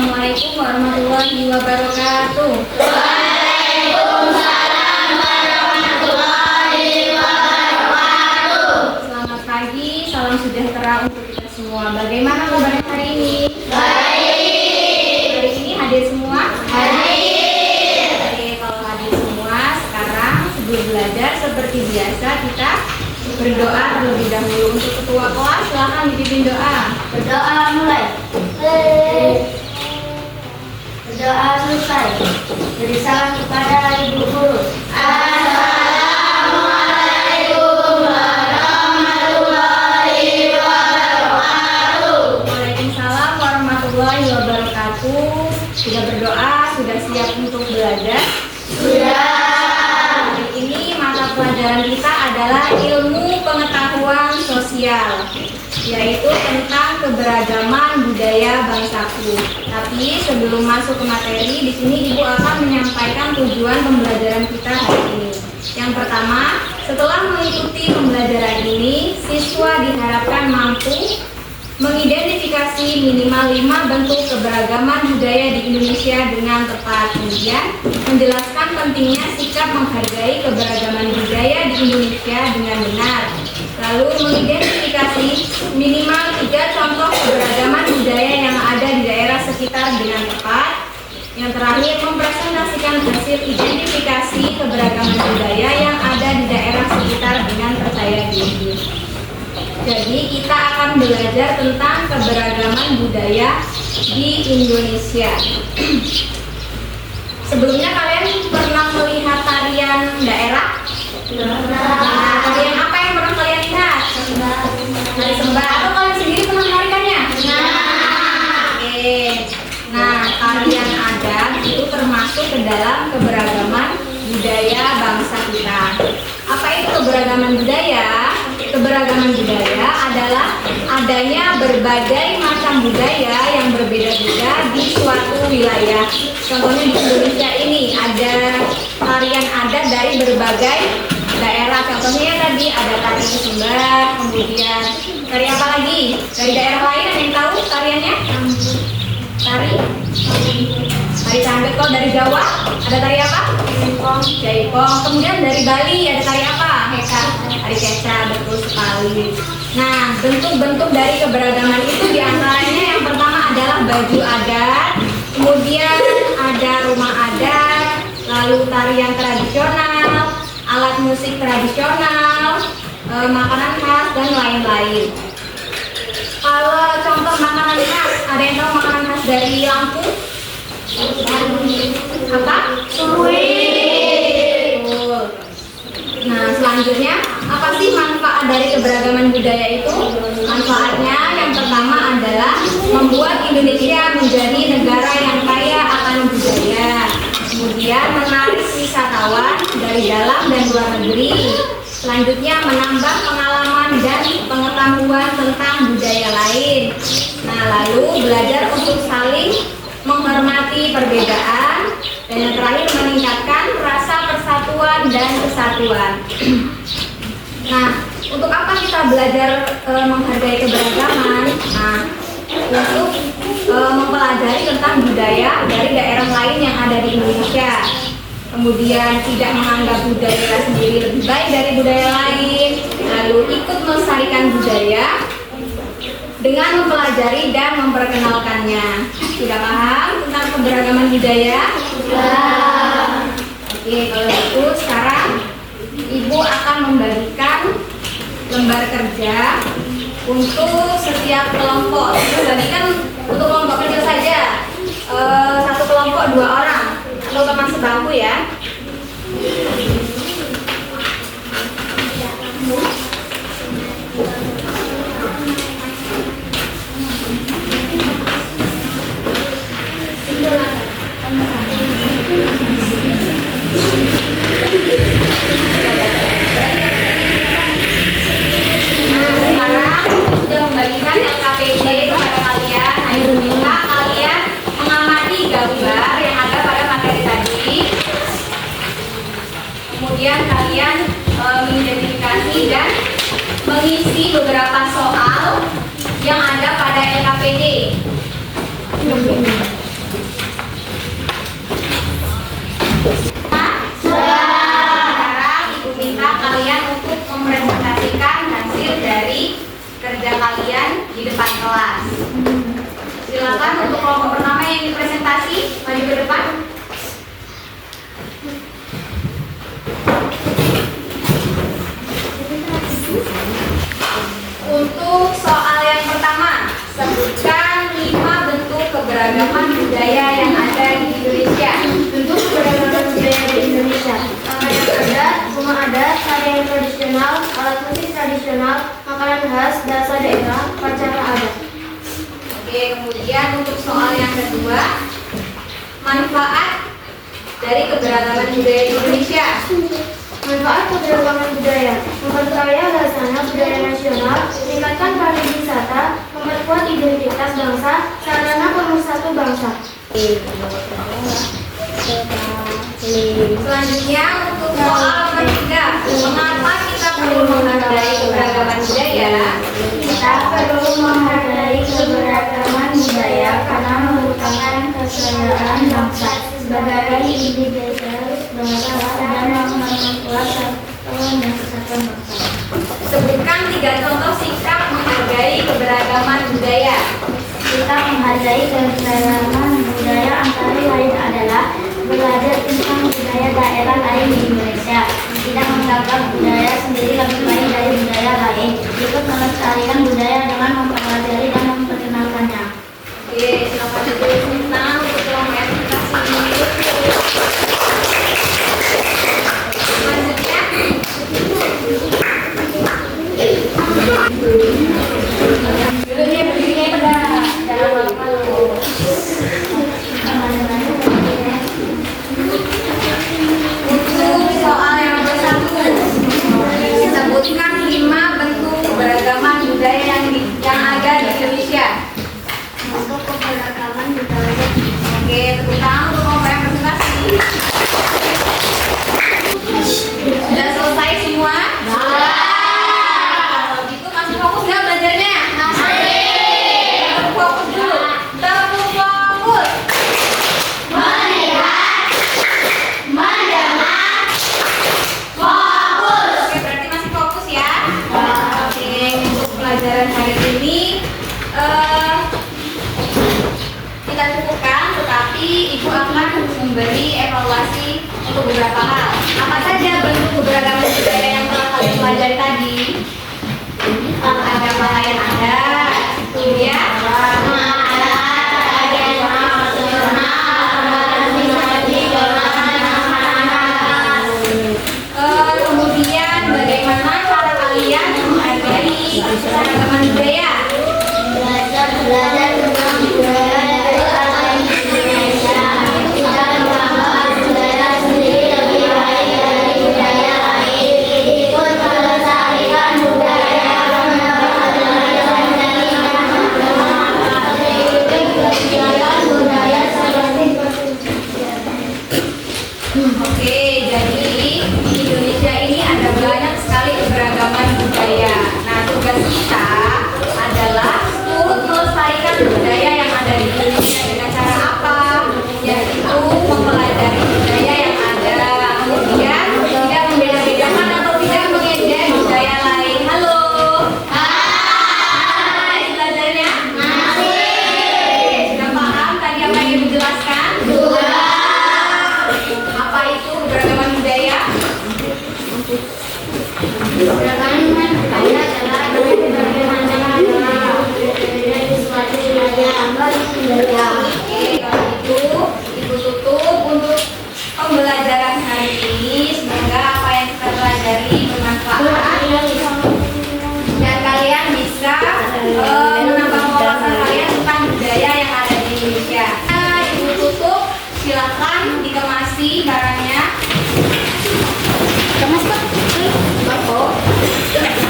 Assalamualaikum warahmatullahi wabarakatuh. Waalaikumsalam warahmatullahi wabarakatuh. Selamat pagi, salam sejahtera untuk kita semua. Bagaimana kabarnya hari ini? Baik. Hari ini hadir semua? Hadir. Oke, kalau hadir semua, sekarang sebelum belajar seperti biasa kita berdoa terlebih dahulu. Untuk ketua kelas, silakan dipimpin doa. Berdoa mulai. Berdoa selesai. Beri salam kepada ibu guru. Assalamualaikum warahmatullahi wabarakatuh. Waalaikumsalam warahmatullahi wabarakatuh. Sudah berdoa, sudah siap untuk belajar? Sudah. Hari ini mata pelajaran kita adalah ilmu pengetahuan sosial, yaitu tentang keberagaman budaya bangsaku. Tapi sebelum masuk ke materi, di sini Ibu akan menyampaikan tujuan pembelajaran kita hari ini. Yang pertama, setelah mengikuti pembelajaran ini, siswa diharapkan mampu mengidentifikasi minimal 5 bentuk keberagaman budaya di Indonesia dengan tepat. Kemudian, menjelaskan pentingnya sikap menghargai keberagaman budaya di Indonesia dengan benar. Lalu, mengidentifikasi minimal 3 contoh keberagaman budaya yang ada di daerah sekitar dengan tepat. Yang terakhir, mempresentasikan hasil identifikasi keberagaman budaya yang ada di daerah sekitar dengan percaya diri. Jadi kita akan belajar tentang keberagaman budaya di Indonesia. Sebelumnya kalian pernah melihat tarian daerah? Nah, tarian apa yang pernah kalian lihat? Tari sembah. Atau kalian sendiri pernah menarikannya? Oke. Nah, tarian adat itu termasuk ke dalam keberagaman budaya bangsa kita. Apa itu keberagaman budaya? Keberagaman budaya adalah adanya berbagai macam budaya yang berbeda-beda di suatu wilayah. Contohnya di Indonesia ini ada tarian adat dari berbagai daerah. Contohnya tadi ada tari sembah, kemudian tari apa lagi? Dari daerah lain ada yang tahu tariannya? Tari Cangget. Kalau dari Jawa ada tari apa? Jaipong. Kemudian dari Bali ada tari apa? Tari Keca, betul sekali. Nah, bentuk-bentuk dari keberagaman itu diantaranya yang pertama adalah baju adat, kemudian ada rumah adat, lalu tarian tradisional, alat musik tradisional, makanan khas, dan lain-lain. Kalau contoh makanan khas, ada yang tahu makanan khas dari Lampung? Apa? Suwir. Nah, selanjutnya, apa sih manfaat dari keberagaman budaya itu? Manfaatnya yang pertama adalah membuat Indonesia menjadi negara yang kaya akan budaya. Kemudian menarik wisatawan dari dalam dan luar negeri. Selanjutnya menambah pengalaman dan pengetahuan tentang budaya lain. Nah, lalu belajar untuk saling menghormati perbedaan, dan yang terakhir meningkatkan rasa persatuan dan kesatuan. Nah, untuk apa kita belajar menghargai keberagaman? Nah, untuk mempelajari tentang budaya dari daerah lain yang ada di Indonesia. Kemudian tidak menganggap budaya sendiri lebih baik dari budaya lain, lalu ikut melestarikan budaya dengan mempelajari dan memperkenalkannya. Sudah paham tentang keberagaman budaya? Oke, kalau gitu sekarang Ibu akan membagikan lembar kerja untuk setiap kelompok. Ibu bagikan untuk kelompok kecil saja, satu kelompok 2 orang atau teman sebangku ya. Sekarang sudah membagikan LKPD kepada kalian. Ayo minta Sekarang Ibu minta kalian untuk mempresentasikan hasil dari kerja kalian di depan kelas. Silakan untuk kelompok pertama yang dipresentasi, maju ke depan. Untuk soal yang pertama, sebutkan 5 bentuk keberagaman budaya yang ada di Indonesia. Bentuk keberagaman budaya di Indonesia. Pakaian adat, rumah adat, tarian tradisional, alat musik tradisional, makanan khas, bahasa daerah, upacara adat. Oke, kemudian untuk soal yang kedua, manfaat dari keberagaman budaya di Indonesia. Manfaat keberagaman budaya: memperkaya bahasana budaya nasional, meningkatkan pariwisata, memperkuat identitas bangsa, sarana pemersatu bangsa. Selanjutnya untuk soal nomor 3, mengapa kita perlu menghargai keberagaman budaya? Kita perlu menghargai keberagaman budaya karena merupakan kesetaraan bangsa sebagai identitas bangsa dan memperkuat persatuan dan kesatuan bangsa. Sebutkan 3 contoh sikap menghargai keberagaman budaya. Kita menghargai keberagaman budaya antara lain adalah belajar tentang budaya daerah lain di Indonesia. Tidak menganggap budaya sendiri lebih baik dari budaya lain. Ikut melestarikan budaya dengan mempelajari dan memperkenalkannya. Oke, silakan ditulis tentang untuk kelompok aplikasi. Selanjutnya, dulunya berdirinya pada dalam apa loh? Untuk soal yang nomor 1, sebutkan 5 bentuk keberagaman budaya yang ada di Indonesia. Untuk keberagaman budaya. Oke, tepuk tangan untuk kelompok yang presentasi. Sudah selesai semua? Kalau gitu masih fokus nggak belajarnya? Masih. Fokus dulu. Tepuk fokus. Melihat, mendengar, fokus. Oke, berarti masih fokus ya? Oke, untuk pelajaran hari ini kita cukupkan, tetapi Ibu akan memberi evaluasi untuk beberapa hal. Apa saja bentuk keberagaman budaya yang telah kalian pelajari tadi? Ada pakaian adat, kemudian kemudian bagaimana cara kalian menghargai keberagaman budaya? Belajar tentang budaya dari orang Indonesia. Kita menganggap budaya sendiri lebih baik dari budaya lain. Ikut melestarikan budaya budaya seperti Oke, jadi di Indonesia ini ada banyak sekali keberagaman budaya. Nah, tugas kita adalah turut melestarikan budaya yang ada di Indonesia dengan cara apa? Yaitu mempelajari budaya yang ada, kemudian tidak membeda-bedakan atau tidak mengejek budaya lain. Halo. Hai. Belajarnya? Masih. Sudah paham tadi apa yang Ibu jelaskan? Sudah. Apa itu keberagaman budaya? keberagaman budaya adalah suatu budaya budaya. Oke, kalau gitu Ibu tutup untuk pembelajaran hari ini. Semoga apa yang kita pelajari bermanfaat dan kalian bisa menambah wawasan kalian tentang budaya yang ada di Indonesia. Nah, Ibu tutup, silakan dikemasi barangnya. Kemas Pak. Oh,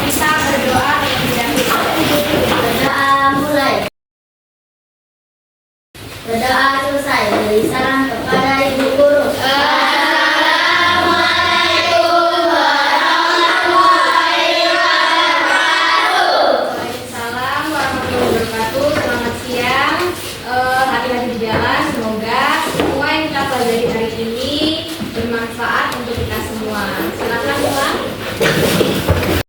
kita berdoa terlebih dahulu. Berdoa mulai. Berdoa selesai. Beri salam kepada ibu guru. Waalaikumsalam warahmatullahi wabarakatuh. Selamat siang. Hati-hati di jalan. Semoga semua yang kita pelajari hari ini semua. Silakan pulang.